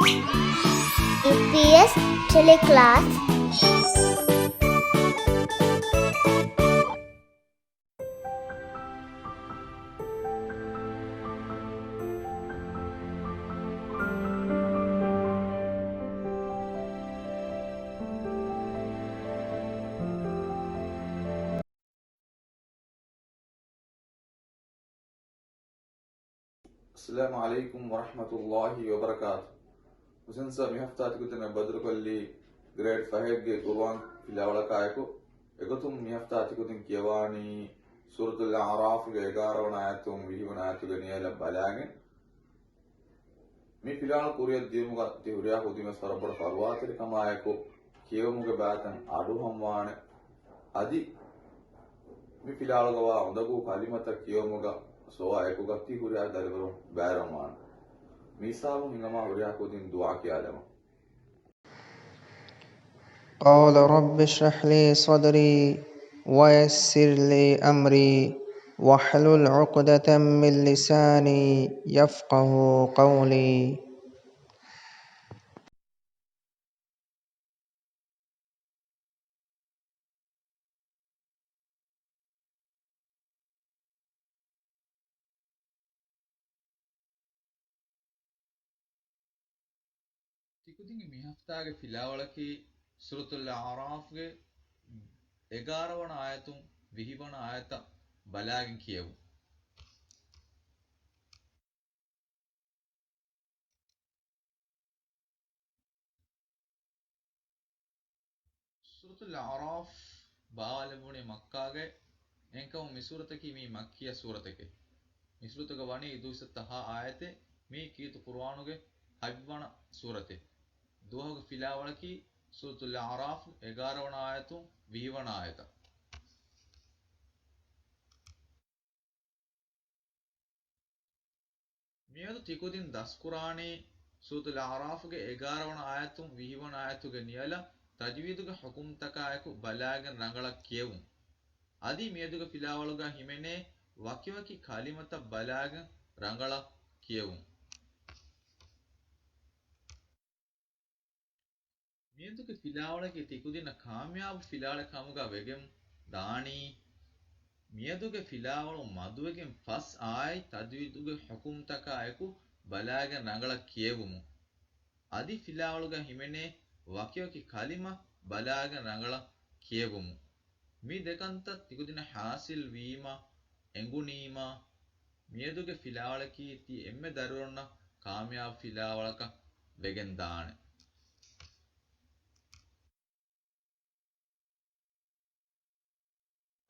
EPS Teleclass. السلام عليكم ورحمة الله وبركاته. وسنسا ميهفتات كتنا بدر كلي grade 5 ಗೆ ಕುರ್ಆನ್ ತಿಲಾವಳಕಾಯಕು ಎಗತುಂ ಮಿಹಫ್ತಾತಿ ಕುತಿನ್ ಕಿಯವಾನಿ ಸೂರತುಲ್ ಅರಾಫ್ ಗೆ 11 ವನ ಆಯತುಂ 20 ವನ ಆಯತು ಗೆ ನಿಯಲ ಬಲಾಗೆ ಮಿ ಫಿಲಾಳ ಕುರಿಯ ದಿಮುಗ ತಿಹುರಿಯಾ ಕುದಿಮ ಸರಬಡ ಫರ್ವಾತಿರ ಕಮಾಯಕು ಕಿಯಮುಗ ಬಾತನ್ ಅಡು ಹಮ್ವಾನೆ ಅದಿ ಮಿ ಫಿಲಾಳಗವ ಒಂದಗು ಕಲಿಮತ ಕಿಯಮುಗ ಸೋ ಆಯಕು ಗತ್ತಿ ಹುರಿಯಾ ದರಿಬರು ಬ್ಯಾರಮಾನ ಮೀಸಾವು ಹಿಂಗಮ ಹುರಿಯಾ ಕುದಿನ್ ದುಆ ಕಿಯಾಲಮ قال رب اشرح لي صدري ويسر لي أمري واحلل عقدة من لساني يفقه قولي. තිකුදින් මිහෆ්තාගේ ෆිලාවලකි සූරතුල් අරාෆ්ගේ 11 වන ආයතුන් 20 වන ආයත බලාගෙන කියවු. සූරතුල් අරාෆ් බාලමුනේ මක්කාගේ එන්කම මිසූරතකි මේ මක්කිය සූරතකේ මිසූරතක වනේ ඉදුසතහ ආයතේ මේ කීතු කුර්ආනුගේ 7 වන සූරතේ දුවහක ෆිලාවලකි සූරතුල් අරාෆ් 11 වන ආයතුන් 20 වන ආයත මියදු තිකුදින් දස් කුරානේ සූරතුල් අරාෆ්ගේ 11 වන ආයතුන් 20 වන ආයතුගේ නියලා තජ්වීදුගේ හුකුම් තකායකු බලාගෙන රංගලක් කියවුම් අදි මියදුගේ ෆිලාවලුගා හිමෙනේ වකිවකි කලිමත බලාගෙන රංගලක් කියවුම් මියදුගේ ෆිලාවලකි තිකුදින කාමියාබ් ෆිලාල කමුගා වෙගෙම් දානී මියදුගේ ෆිලාවලු මදුවගෙන් පස් ආයි තජ්වීදුගේ හුකුම් තකායකු බලාගෙන රංගලක් කියවුමු අදි ෆිලාවලුගා හිමෙනේ වකිවකි කලිම බලාගෙන රංගලක් කියවුමු මේ දෙකන්ත තිකුදින හාසිල් වීම ಎಂಗುನೀಮ මියදුගේ ෆිලාවලකී ති එම්මೆ දරුවන්න කාමියාබ් ෆිලාවලක වෙගෙන් දාන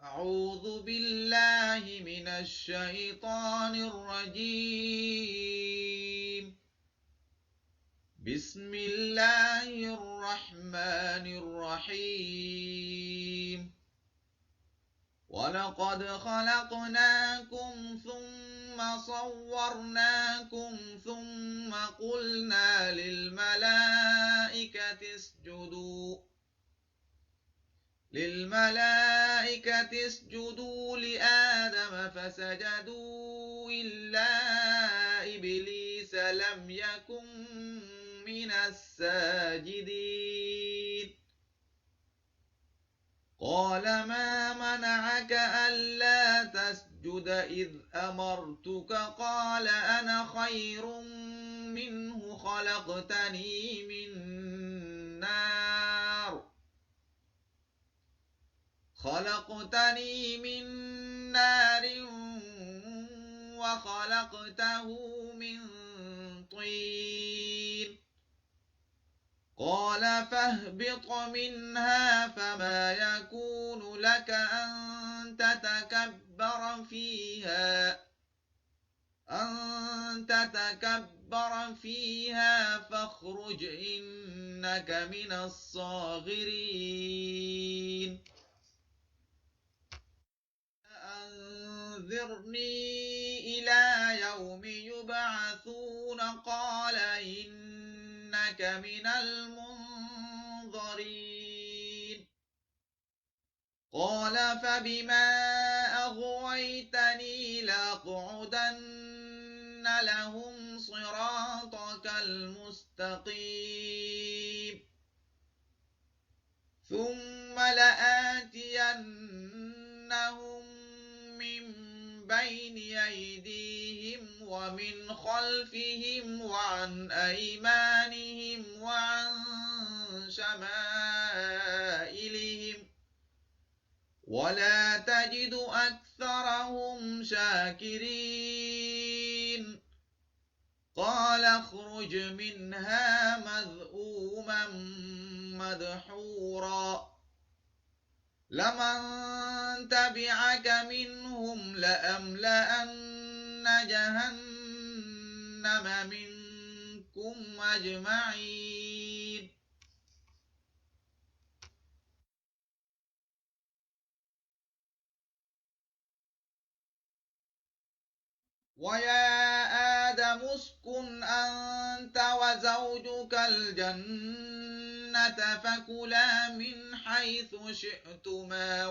أعوذ بالله من الشيطان الرجيم بسم الله الرحمن الرحيم ولقد خلقناكم ثم صورناكم ثم قلنا للملائكة اسجدوا لآدم فسجدوا إلا إبليس لم يكن من الساجدين قال ما منعك ألا تسجد إذ أمرتك قال أنا خير منه خلقتني من نار وخلقته من طين قال فاهبط منها فما يكون لك أن تتكبر فيها فاخرج إنك من الصاغرين أنذرني إلى يوم يبعثون قال إنك من المنظرين قال فبما أغويتني لأقعدن لهم صراطك المستقيم مستقيم ثم لآتينهم من بين أيديهم ومن خلفهم وعن أيمانهم وعن شمائلهم ولا تجد أكثرهم شاكرين قال اخرج منها مذءوما مدحورا لمن تبعك منهم لأملأن جهنم منكم أجمعين ويا آدم اسكن أنت وزوجك الجنة فكلا من حيث شئتما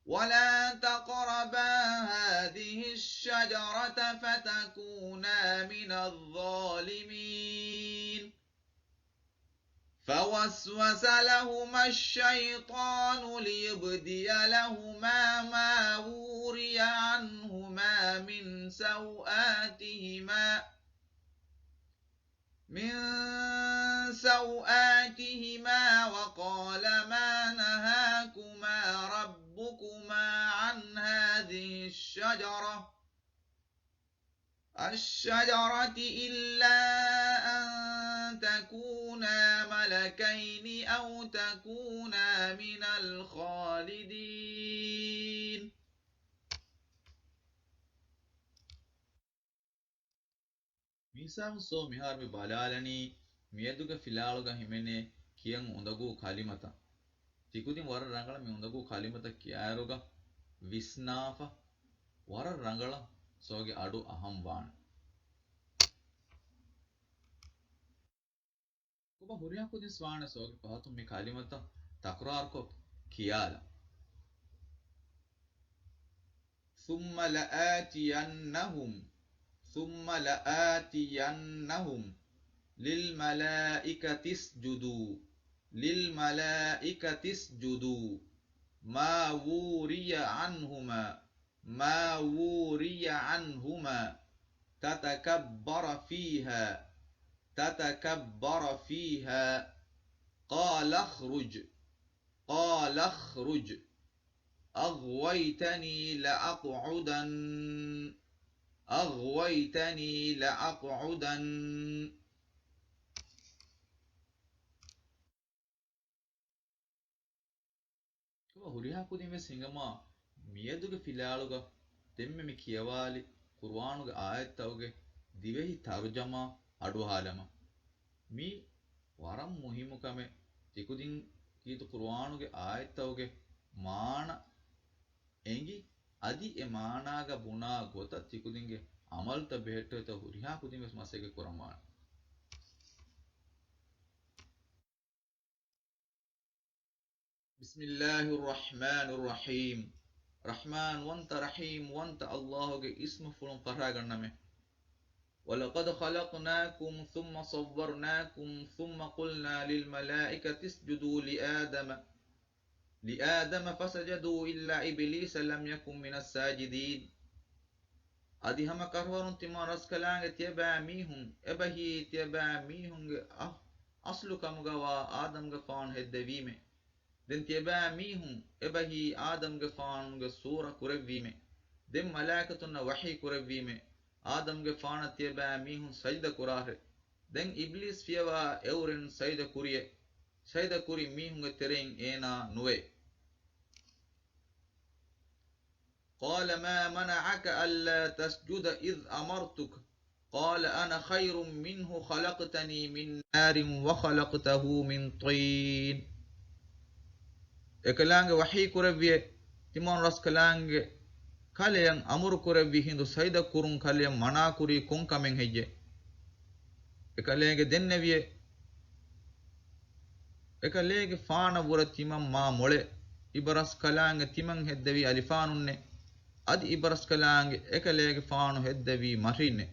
ولا تقربا هذه الشجرة فتكونا من الظالمين فوسوس لهما الشيطان ليبدي لهما ما وري عنهما من سوآتهما وقال ما نهاكما ربكما عن هذه الشجرة إلا أن تكونا ملكين أو تكونا من الخالدين ميسام سو مهار ببالالني ميدوغ فيلالوغ هميني كيان اندغو كاليمتا تيكودين ور رنگلا مي اندغو كاليمتا كياروغ විස්නාප වර රංගල සෝගේ අඩු අහම්වාන kuba huriya kudin swana soge pahatum me kalimata takrar ko kiyala thumma la'atiyannahum lil malaikati isjudu ma wuriya anhuma تتكبر فيها قال اخرج أغويتني لأقعدن හුරියා කුදිමේ සිංගමා මියදුගේ ෆිලාලුග දෙම්මෙමි කියවාලි කුර්ආනුගේ ආයත්තවගේ දිවෙහි තර්ජමා අඩුහාලම මී වරම් මුහිමුකමෙ තිකුදින් කීතු කුර්ආනුගේ ආයත්තවගේ මාන එංගි අදි එ මානාග බුනා ගොත තිකුදින්ගේ අමල්ත බෙහෙට්ටත හුරියා කුදිමේ මසෙගේ කුරමාන بسم الله الرحمن الرحيم رحمن وانت رحيم وانت الله اسم فلان قراغنمه ولقد خلقناكم ثم صورناكم ثم قلنا للملائكة اسجدوا لآدم فسجدوا إلا إبليس لم يكن من الساجدين أدي هم كرورن تما رسكلانگ تيبا ميهم ابهي تيبا ميهم أصل كمغوا آدم غفان هدويمه den tiba mihun ebahi adam ge faanun ge sura kurevvime den malaikatunna wahi kurevvime adam ge faana tiba mihun sajda kurare den iblis fiyawa euren sajda kuri mihun ge terein ena nuwe qala ma mana'aka alla tasjuda id amartuk qala ana khayrun minhu khalaqtani min narin wa khalaqtahu min tin ekalaange wahi kurevviye timon ras kalaange kaleyan amuru kurevvi hindu saida kurun kaleyan mana kuri kon kamen hejje ekalege denneviye ekalege faana wura timam ma mole ibaras kalaange timan heddevi alifanunne adi ibaras kalaange ekalege faanu heddevi marinne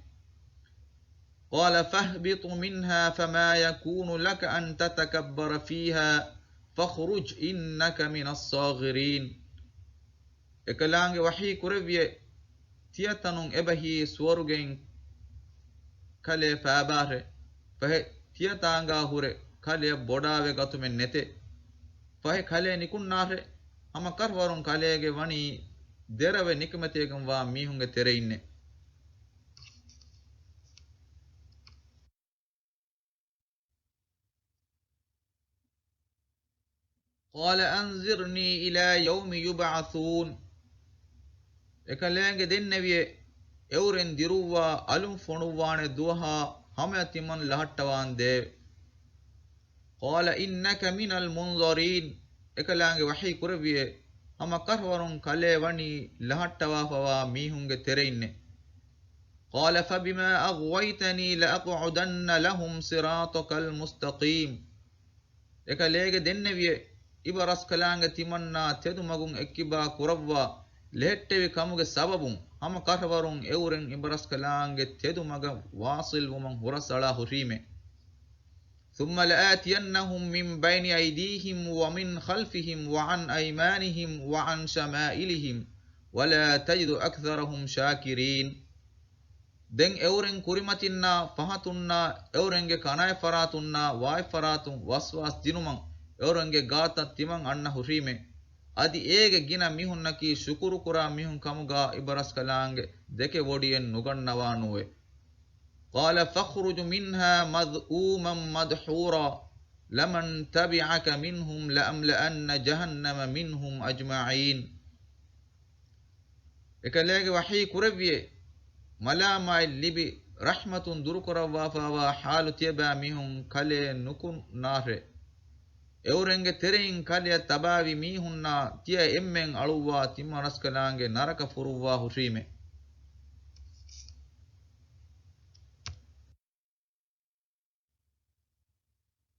قال فاهبط منها فما يكون لك أن تتكبر فيها فاخرج إنك من الصاغرين. එකලාංගේ වහී කුරවිය තියතනුන් එබහි ස්වර්ගෙන් කලේ ෆාබාරෙ ෆහෙ තියතාංගා හුරෙ කලේ බොඩාවෙ ගතුමෙන් නෙතෙ ෆහෙ කලේ නිකුන්නාරෙ අම කරවරුන් කලේගේ වණී දෙරවෙ නිකමතේගම් වා මීහුන්ගේ තෙරෙ ඉන්නේ. قال أنظرني إلى يوم يبعثون. එකලෑන්ගේ දෙන්නවිය එවුරෙන් දිරුවා අලුම් ෆොණුවානේ දුවහා හමයතිමන් ලහට්ටවාන් දේ. قال إنك من المنظرين. එකලෑන්ගේ වහී කුරවිය හම කරවරුන් කලේ වණී ලහට්ටවා පවා මීහුන්ගේ තෙරෙ ඉන්නේ. قال فبما أغويتني لأقعدن لهم صراطك المستقيم. එකලෑගේ දෙන්නවිය ඉබරස් කලාංග තිමන්නා තෙදු මගුන් එක්කිබා කුරව්වා ලෙහෙට්ටෙවි කමුගේ සබබුන් හම කරවරුන් එවුරෙන් ඉබරස් කලාංගේ තෙදු මග වාසිල් වමන් හුරසලා හුරීමේ. ثم لآتينهم من بين أيديهم ومن خلفهم وعن أيمانهم وعن شمائلهم ولا تجد أكثرهم شاكرين. දැන් එවුරෙන් කුරිමතින්නා පහතුන්නා එවුරෙන්ගේ කනයි ෆරාතුන්නා වායි ෆරාතුන් වස්වාස් දිනුමන් එවුරෙන්ගේ ගාතත් තිමන් අන්න හුරීමේ. අදි ඒගේ ගින මිහුන්නකී ශුකුරු කුරා මිහුන් කමුගා ඉබරස් කලාංගේ දෙකේ වොඩියෙන් නුගන්නවා නුවේ. قال فاخرج منها مذءوما مدحورا لمن تبعك منهم لأملأن جهنم منهم أجمعين. එකලෑගේ වහී කුරවියේ මලාමයි ලිබි රහ්මතුන් දුරු කරවා ෆාවා හාලු තියබා මිහුන් කලේ නුකුන් නාරේ. එවුරෙන්ගේ තෙරෙයින් කලිය තබාවි මීහුන්නා තිය එම්මෙන් අලුවා තිමරස් කලාංගේ නරක ෆුරුවා හුරීමේ.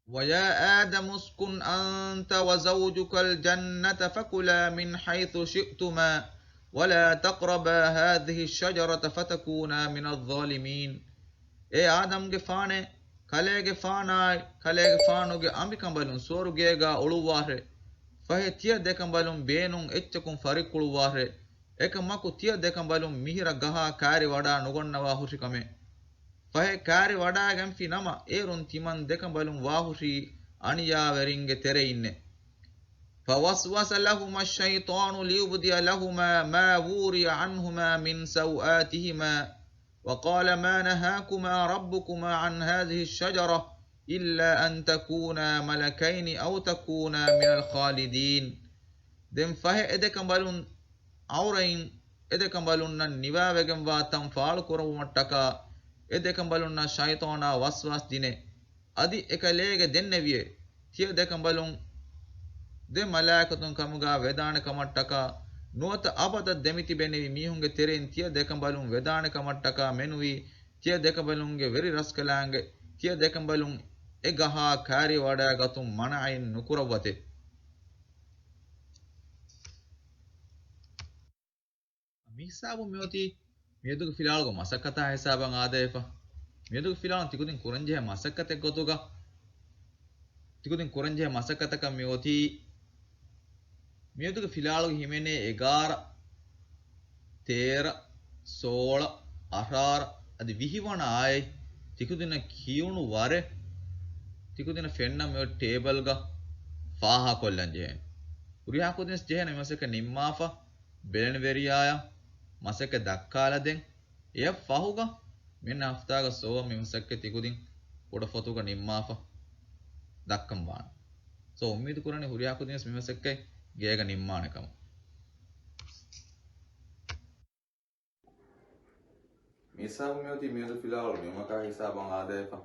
ويا آدم اسكن أنت وزوجك الجنة فكلا من حيث شئتما ولا تقربا هذه الشجرة فتكونا من الظالمين. ඒ ආදම්ගේ ෆානේ කලේගේ ෆානායි කලේගේ ෆානුගේ අම්බිකම්බලුන් සෝරුගේගා ඔළුවාරේ ෆහෙ තිය දෙකම්බලුන් බේනුන් එච්චකුන් ෆරිකුළුවාරේ එක මකු තිය දෙකම්බලුන් මිහිර ගහා කාරි වඩා නුගොන්නවා හුරිකමේ ෆහෙ කාරි වඩා ගම්ෆි නම ඒරුන් තිමන් දෙකම්බලුන් වාහුරි අනියා වෙරින්ගේ තෙරෙ ඉන්නේ. فوسوس لهما الشيطان ليبدي لهما ما وري عنهما من سوآتهما وقال ما نهاكما ربكما عن هذه الشجرة إلا أن تكونا ملكين أو تكونا من الخالدين. دم فه إدكم بالون عورين إدكم بالون نباوغم واتم فال كرو متكا إدكم بالون شيطانا وسواس دينه أدي إكاليغ دنويه تي إدكم بالون دم ملائكتون كمغا ودان كمتكا නුවත අපත දෙමිති බෙනෙවි මීහුන්ගේ තෙරෙන් තිය දෙකම් බලුන් වේදාන කමට්ටකා මෙනුවි තිය දෙක බලුන්ගේ වෙරි රස් කලාංගේ තිය දෙකම් බලුන් එගහා කාරි වඩා ගතුම් මනයින් නුකුරවතේ. මිසාබු මෙෝති මෙදුක ෆිලාල්ගෝ මසකතා හිසාබන් ආදේපා මෙදුක ෆිලාන් තිකුදින් කුරංජේ මසකතෙක් ගොතුගා තිකුදින් කුරංජේ මසකතක මෙෝති මියදුක ෆිලාලු හිමෙනේ 11 13 16 18 අද විහිවන ආයේ තිකුදින කියුණු වරේ තිකුදින ෆෙන්න මෙ ටේබල් ගා ෆාහා කොල්ලන් ජෙහෙන් උරියා කොදිනස් ජෙහෙන මසක නිම්මාෆා බෙලන වෙරියාය මසක දක්කාලා දෙන් එය ෆහුගා මෙන්න හෆ්තාග සෝව මිමසක තිකුදින් පොඩ ෆොතුග නිම්මාෆා දක්කම් වාන සෝ උම්මීද කුරනේ උරියා කොදිනස් මිමසකයි ගේග නිම්මානකම. මිසාබු මෙෝති මෙදු ෆිලාවල මෙමකා හිසාබන් ආදේපා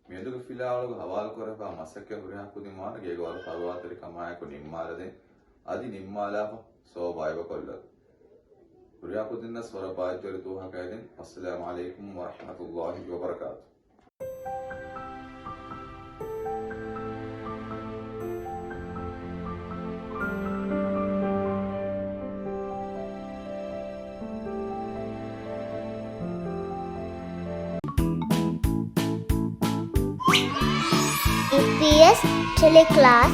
මෙදුක ෆිලාවල හවාල් කරපා මසක හුරියා කුදින් වාන ගේග වල පරවාතරි කමායක නිම්මාලදේ අදි නිම්මාලාප සෝ බයව කොල්ල හුරියා කුදින්න ස්වර පායතර තුහා කයිදෙන් අස්සලාමු අලයිකුම් වරහමතුල්ලාහි වබරකාතු. EPS teleclass